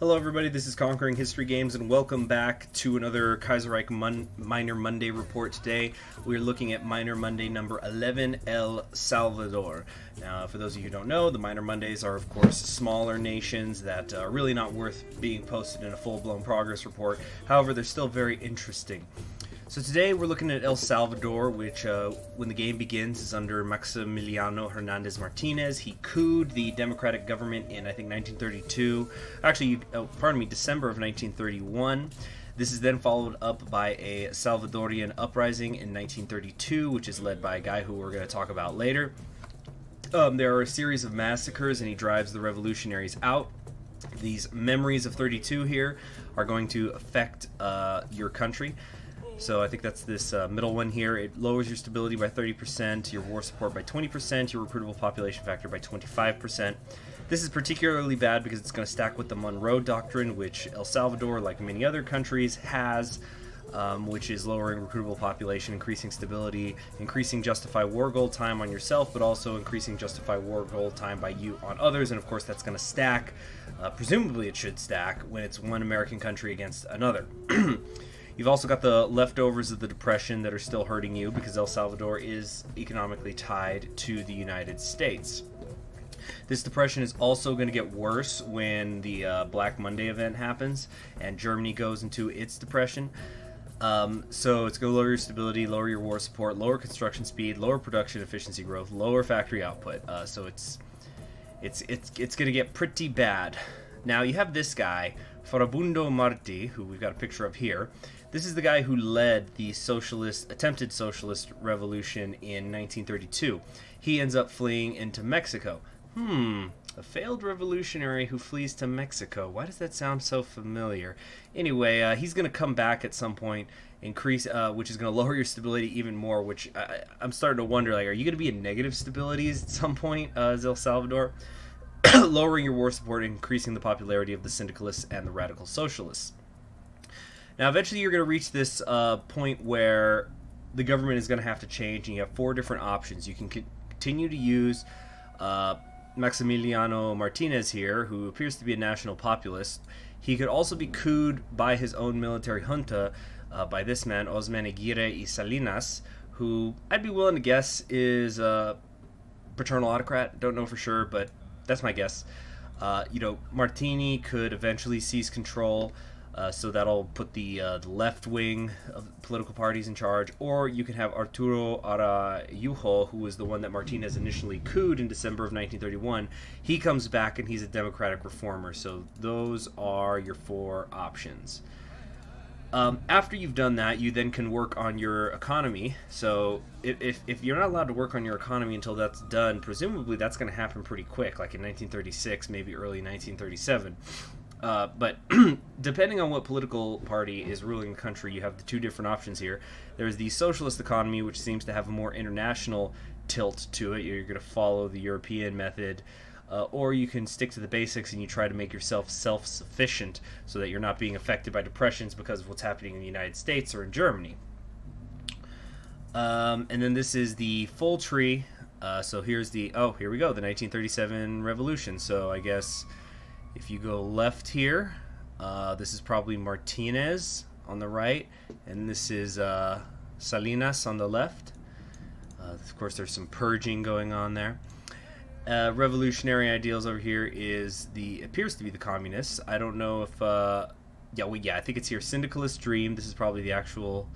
Hello everybody, this is Conquering History Games and welcome back to another Kaiserreich Minor Monday report. Today we're looking at Minor Monday number 11, El Salvador. Now for those of you who don't know, the Minor Mondays are of course smaller nations that are really not worth being posted in a full-blown progress report. However, they're still very interesting. So today we're looking at El Salvador, which when the game begins is under Maximiliano Hernandez Martinez. He couped the democratic government in I think 1932, actually December of 1931. This is then followed up by a Salvadorian uprising in 1932, which is led by a guy who we're going to talk about later. There are a series of massacres and he drives the revolutionaries out. These memories of 32 here are going to affect your country. So I think that's this middle one here. It lowers your stability by 30%, your war support by 20%, your recruitable population factor by 25%. This is particularly bad because it's going to stack with the Monroe Doctrine, which El Salvador, like many other countries, has, which is lowering recruitable population, increasing stability, increasing justified war goal time on yourself, but also increasing justified war goal time by you on others. And of course that's going to stack, presumably it should stack, when it's one American country against another. You've also got the leftovers of the Depression that are still hurting you because El Salvador is economically tied to the United States. This depression is also going to get worse when the Black Monday event happens and Germany goes into its depression. So it's going to lower your stability, lower your war support, lower construction speed, lower production efficiency growth, lower factory output. So it's going to get pretty bad. Now you have this guy, Farabundo Marti, who we've got a picture of here. This is the guy who led the attempted socialist revolution in 1932. He ends up fleeing into Mexico. A failed revolutionary who flees to Mexico. Why does that sound so familiar? Anyway, he's going to come back at some point, which is going to lower your stability even more, which I'm starting to wonder, like, are you going to be in negative stabilities at some point as El Salvador? Lowering your war support and increasing the popularity of the syndicalists and the radical socialists. Now, eventually you're going to reach this point where the government is going to have to change, and you have four different options. You can continue to use Maximiliano Martinez here, who appears to be a national populist. He could also be couped by his own military junta, by this man, Osman Aguirre y Salinas, who I'd be willing to guess is a paternal autocrat. Don't know for sure, but that's my guess. Martini could eventually seize control, so that'll put the left wing of political parties in charge. Or you can have Arturo Araujo, who was the one that Martinez initially couped in December of 1931. He comes back and he's a democratic reformer. So those are your four options. After you've done that, you then can work on your economy. So if you're not allowed to work on your economy until that's done, presumably that's going to happen pretty quick, like in 1936, maybe early 1937. But depending on what political party is ruling the country, you have the two different options here. There's the socialist economy, which seems to have a more international tilt to it. You're going to follow the European method. Or you can stick to the basics and you try to make yourself self-sufficient so that you're not being affected by depressions because of what's happening in the United States or in Germany. And then this is the full tree. So here's the, here we go, the 1937 revolution. So I guess if you go left here, this is probably Martinez on the right, and this is Salinas on the left. Of course, there's some purging going on there. Revolutionary ideals over here appears to be the communists. I don't know if I think it's here, syndicalist dream. This is probably the actual,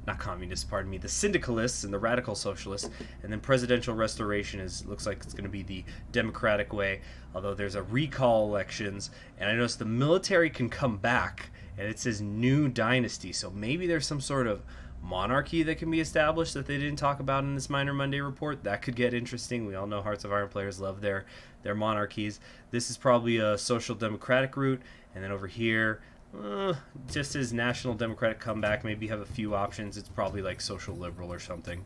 not communists, pardon me, the syndicalists and the radical socialists. And then presidential restoration looks like it's going to be the democratic way, although there's a recall elections. And I noticed the military can come back, and it says new dynasty. So maybe there's some sort of monarchy that can be established that they didn't talk about in this Minor Monday report. That could get interesting. We all know Hearts of Iron players love their monarchies. This is probably a social democratic route, and then over here, just as national democratic comeback, maybe you have a few options. It's probably like social liberal or something.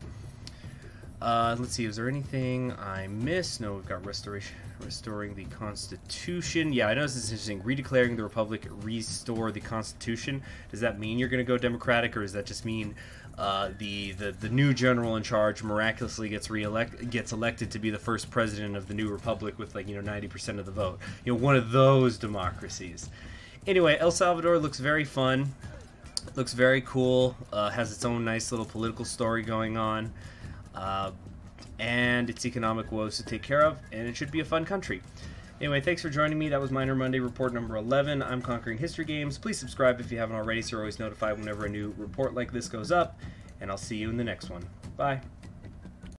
Let's see, is there anything I missed? No, we've got restoring the Constitution. Yeah, I know this is interesting. Redeclaring the Republic, restore the Constitution. Does that mean you're going to go democratic, or does that just mean the new general in charge miraculously gets elected to be the first president of the new republic with, like, 90% of the vote? One of those democracies. Anyway, El Salvador looks very fun. Looks very cool. Has its own nice little political story going on. And its economic woes to take care of. And it should be a fun country. Anyway, thanks for joining me. That was Minor Monday report number 11. I'm Conquering History Games. Please subscribe if you haven't already so you're always notified whenever a new report like this goes up. And I'll see you in the next one. Bye.